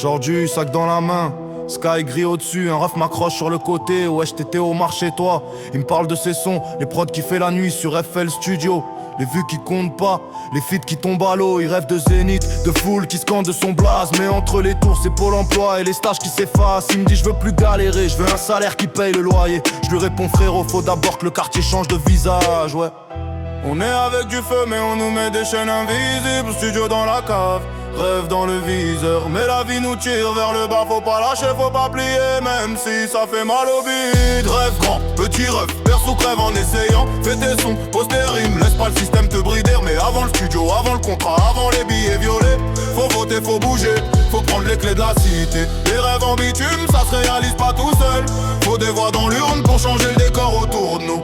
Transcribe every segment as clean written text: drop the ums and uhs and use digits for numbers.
J'ordu, sac dans la main, sky gris au-dessus, un ref m'accroche sur le côté. Wesh, t'étais au marché toi. Il me parle de ses sons, les prods qui fait la nuit sur FL Studio. Les vues qui comptent pas, les feats qui tombent à l'eau. Il rêve de zénith, de foule qui scande de son blaze. Mais entre les tours c'est Pôle emploi et les stages qui s'effacent. Il me dit je veux plus galérer, je veux un salaire qui paye le loyer. Je lui réponds frérot, faut d'abord que le quartier change de visage, ouais. On est avec du feu mais on nous met des chaînes invisibles. Studio dans la cave, rêve dans le viseur. Mais la vie nous tire vers le bas, faut pas lâcher, faut pas plier. Même si ça fait mal au bide. Rêve grand, petit rêve, perce ou crève en essayant. Fais tes sons, pose tes rimes, laisse pas le système te brider. Mais avant le studio, avant le contrat, avant les billets violets. Faut voter, faut bouger, faut prendre les clés de la cité. Les rêves en bitume, ça se réalise pas tout seul. Faut des voix dans l'urne pour changer le décor autour de nous.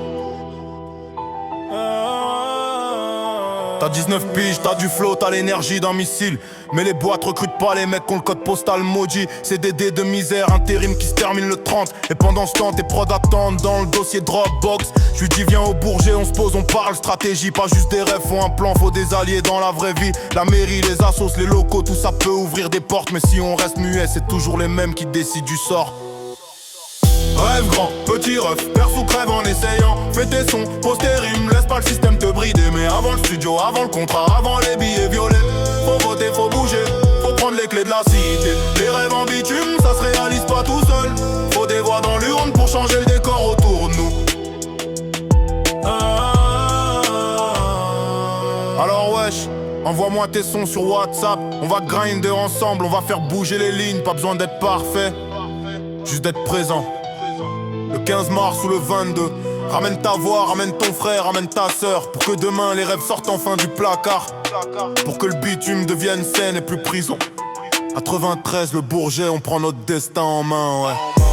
T'as 19 piges, t'as du flow, t'as l'énergie d'un missile. Mais les boîtes recrutent pas les mecs qui ont le code postal maudit. C'est des dés de misère, intérim qui se termine le 30. Et pendant ce temps tes prods attendent dans le dossier Dropbox. Je lui dis viens au Bourget, on se pose, on parle stratégie. Pas juste des rêves, faut un plan, faut des alliés dans la vraie vie. La mairie, les assos, les locaux, tout ça peut ouvrir des portes. Mais si on reste muet, c'est toujours les mêmes qui décident du sort. Rêve grand, petit ref, perce ou crève en essayant. Fais tes sons, pose tes rimes, laisse pas le système te brider. Mais avant le studio, avant le contrat, avant les billets violets. Faut voter, faut bouger, faut prendre les clés de la cité. Les rêves en bitume, ça se réalise pas tout seul. Faut des voix dans l'urne pour changer le décor autour de nous. Alors wesh, envoie-moi tes sons sur WhatsApp. On va grinder ensemble, on va faire bouger les lignes. Pas besoin d'être parfait, juste d'être présent. Le 15 mars ou le 22, ramène ta voix, ramène ton frère, ramène ta sœur. Pour que demain les rêves sortent enfin du placard. Pour que le bitume devienne scène et plus prison. À 93 le Bourget, on prend notre destin en main, ouais.